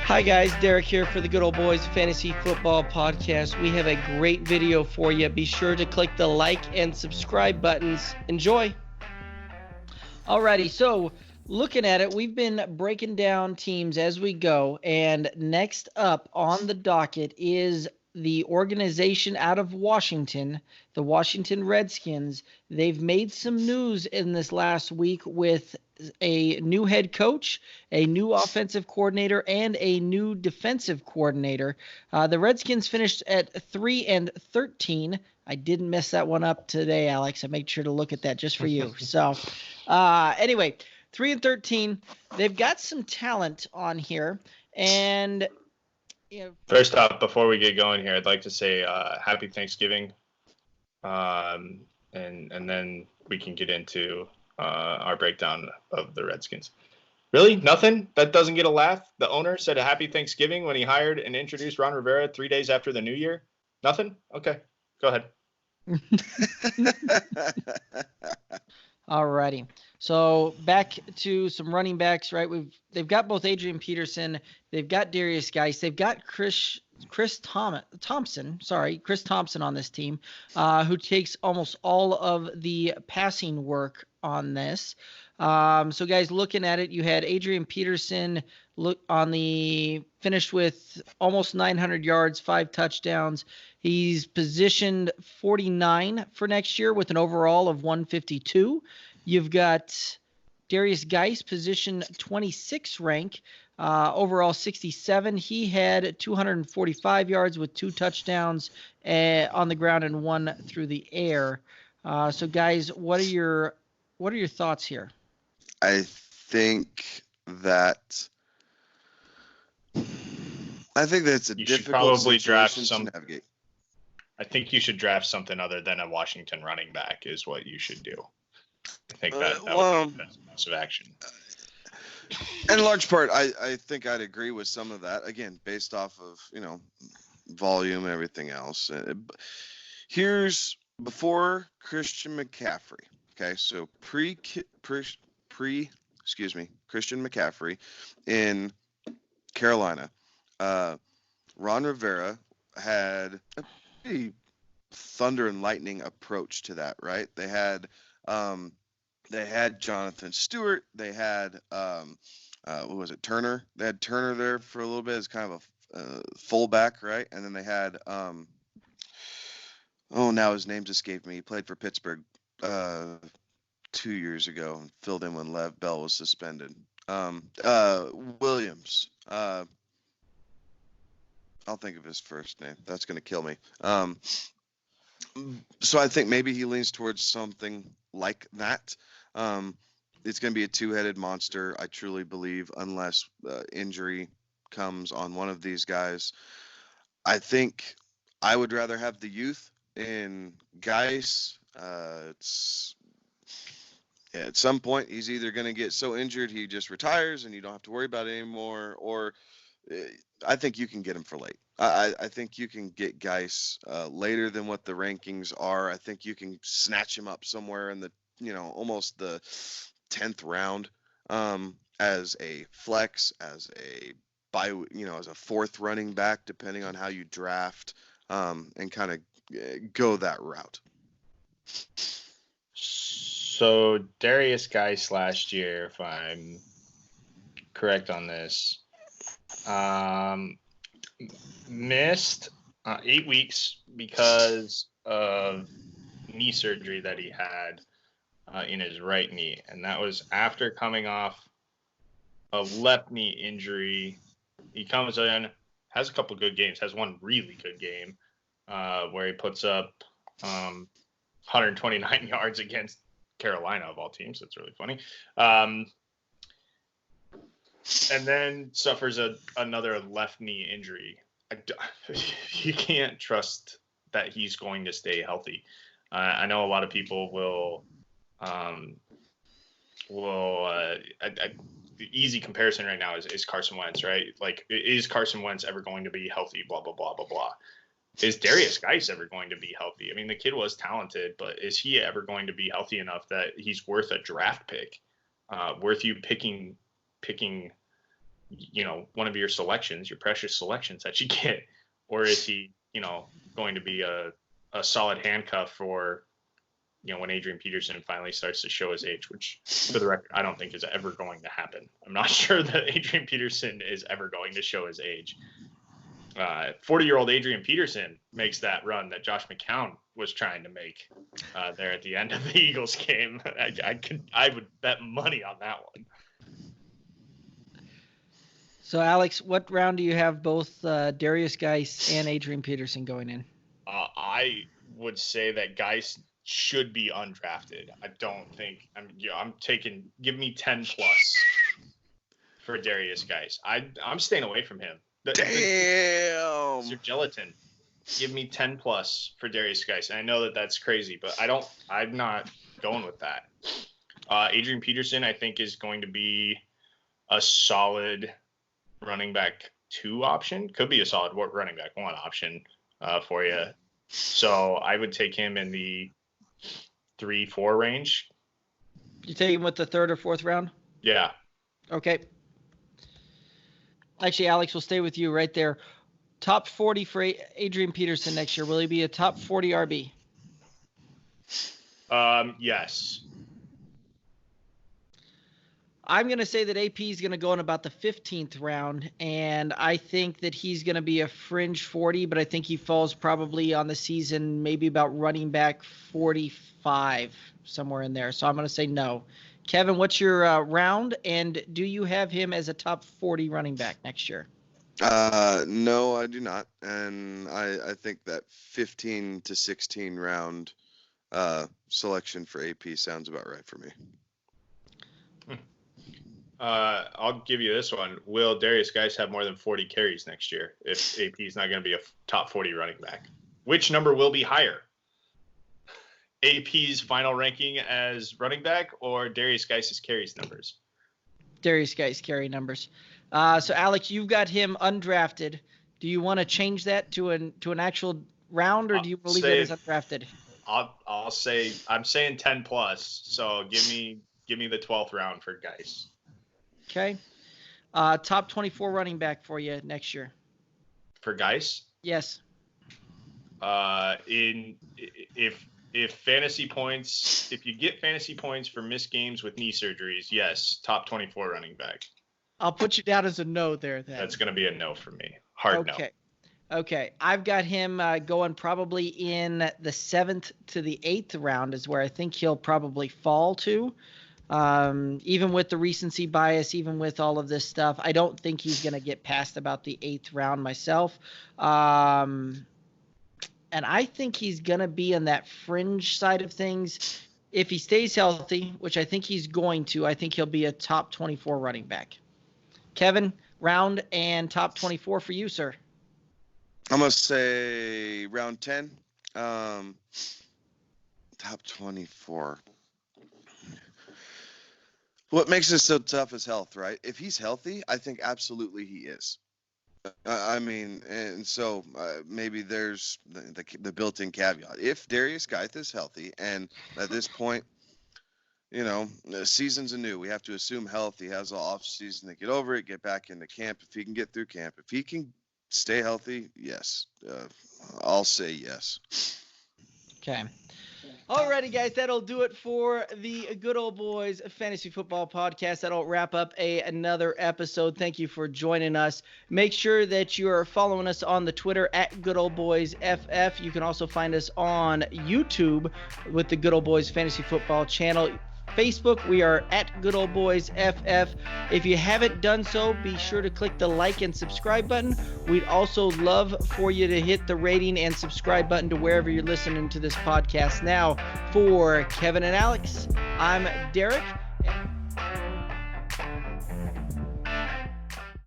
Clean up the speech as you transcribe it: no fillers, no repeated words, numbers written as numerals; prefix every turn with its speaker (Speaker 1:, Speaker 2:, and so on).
Speaker 1: Hi guys, Derek here for the Good Old Boys Fantasy Football Podcast. We have a great video for you. Be sure to click the like and subscribe buttons. Enjoy. Alrighty, so looking at it, we've been breaking down teams as we go, and next up on the docket is the organization out of Washington, the Washington Redskins. They've made some news in this last week with a new head coach, a new offensive coordinator, and a new defensive coordinator. The Redskins finished at 3-13. I didn't mess that one up today, Alex. I made sure to look at that just for you. So, anyway, 3-13. They've got some talent on here, and
Speaker 2: first off, before we get going here, I'd like to say Happy Thanksgiving, and then we can get into our breakdown of the Redskins. Really? Nothing? That doesn't get a laugh? The owner said a Happy Thanksgiving when he hired and introduced Ron Rivera 3 days after the New Year? Nothing? Okay, go ahead.
Speaker 1: Alrighty. So back to some running backs, right? They've got both Adrian Peterson, they've got Darius Geis, they've got Chris Thompson on this team, who takes almost all of the passing work on this. So guys, looking at it, you had Adrian Peterson finished with almost 900 yards, 5 touchdowns. He's positioned 49 for next year with an overall of 152. You've got Darius Geis, position 26 rank, overall 67. He had 245 yards with 2 touchdowns on the ground and 1 through the air. So guys, what are your thoughts here?
Speaker 3: I think that's a difficult situation to navigate.
Speaker 2: I think you should draft something other than a Washington running back is what you should do. I think that would be the best of action.
Speaker 3: In large part, I think I'd agree with some of that. Again, based off of, volume and everything else. Here's before Christian McCaffrey. Okay, so Christian McCaffrey in Carolina. Ron Rivera had a pretty thunder and lightning approach to that, right? They had Jonathan Stewart. They had Turner. They had Turner there for a little bit as kind of a fullback, right? And then they had now his name's escaped me. He played for Pittsburgh 2 years ago and filled in when Lev Bell was suspended. Williams. I'll think of his first name. That's going to kill me. So I think maybe he leans towards something like that. It's going to be a two-headed monster, I truly believe, unless injury comes on one of these guys. I think I would rather have the youth in Geis. At some point, he's either going to get so injured he just retires and you don't have to worry about it anymore, or I think you can get him for late. I think you can get Geis later than what the rankings are. I think you can snatch him up somewhere in the, almost the 10th round as a flex, as a as a fourth running back, depending on how you draft, and kind of go that route.
Speaker 2: So Darius Geis last year, if I'm correct on this, missed 8 weeks because of knee surgery that he had in his right knee. And that was after coming off a left knee injury. He comes in, has a couple good games, has one really good game where he puts up 129 yards against Carolina, of all teams. That's really funny. And then suffers another left knee injury. You can't trust that he's going to stay healthy. I know a lot of people will the easy comparison right now is Carson Wentz, right? Like, is Carson Wentz ever going to be healthy? Blah, blah, blah, blah, blah. Is Darius Geis ever going to be healthy? I mean, the kid was talented, but is he ever going to be healthy enough that he's worth a draft pick? Worth you picking one of your selections, your precious selections that you get, or is he, going to be a solid handcuff for, when Adrian Peterson finally starts to show his age, which, for the record, I don't think is ever going to happen. I'm not sure that Adrian Peterson is ever going to show his age. 40-year-old Adrian Peterson makes that run that Josh McCown was trying to make there at the end of the Eagles game. I would bet money on that one.
Speaker 1: So, Alex, what round do you have both Darius Geis and Adrian Peterson going in?
Speaker 2: I would say that Geis should be undrafted. I don't think I'm taking. Give me 10 plus for Darius Geis. I'm staying away from him.
Speaker 3: Damn.
Speaker 2: Sir Gelatin. Give me 10 plus for Darius Geis. And I know that that's crazy, but I'm not going with that. Adrian Peterson, I think, is going to be a solid running back 2 option. Could be a solid running back 1 option for you. So I would take him in the 3-4 range.
Speaker 1: You take him with the 3rd or 4th round?
Speaker 2: Yeah.
Speaker 1: Okay. Actually, Alex, we'll stay with you right there. Top 40 for Adrian Peterson next year. Will he be a top 40 RB?
Speaker 2: Yes.
Speaker 1: I'm going to say that AP is going to go in about the 15th round, and I think that he's going to be a fringe 40, but I think he falls probably on the season maybe about running back 45, somewhere in there. So I'm going to say no. Kevin, what's your round, and do you have him as a top 40 running back next year?
Speaker 3: No, I do not. And I think that 15 to 16 round selection for AP sounds about right for me.
Speaker 2: I'll give you this one. Will Darius Geis have more than 40 carries next year if AP is not going to be a top 40 running back? Which number will be higher? AP's final ranking as running back or Darius Geis' carries numbers?
Speaker 1: Darius Geis carry numbers. So Alex, you've got him undrafted. Do you want to change that to an actual round, or do you believe it is undrafted?
Speaker 2: I'll say I'm saying 10 plus. So give me the 12th round for Geis.
Speaker 1: Okay. Top 24 running back for you next year.
Speaker 2: For Geis?
Speaker 1: Yes.
Speaker 2: If fantasy points, if you get fantasy points for missed games with knee surgeries, yes, top 24 running back.
Speaker 1: I'll put you down as a no there then.
Speaker 2: That's going to be a no for me. Hard no.
Speaker 1: Okay. I've got him going probably in the 7th to the 8th round is where I think he'll probably fall to. Even with the recency bias, even with all of this stuff, I don't think he's going to get past about the 8th round myself. And I think he's going to be on that fringe side of things. If he stays healthy, which I think he's going to, I think he'll be a top 24 running back. Kevin, round and top 24 for you, sir.
Speaker 3: I'm going to say round 10. Top 24. What makes it so tough is health, right? If he's healthy, I think absolutely he is. I mean, and so maybe there's the built-in caveat. If Darius Geis is healthy, and at this point, the season's anew, we have to assume health. He has an off season to get over it, get back into camp. If he can get through camp, if he can stay healthy, yes, I'll say yes.
Speaker 1: Okay. Alrighty, guys, that'll do it for the Good Old Boys Fantasy Football Podcast. That'll wrap up another episode. Thank you for joining us. Make sure that you are following us on the Twitter at Good Old Boys FF. You can also find us on YouTube with the Good Old Boys Fantasy Football channel. Facebook, we are at Good Old Boys FF. If you haven't done so, be sure to click the like and subscribe button. We'd also love for you to hit the rating and subscribe button to wherever you're listening to this podcast now. For Kevin and Alex, I'm Derek.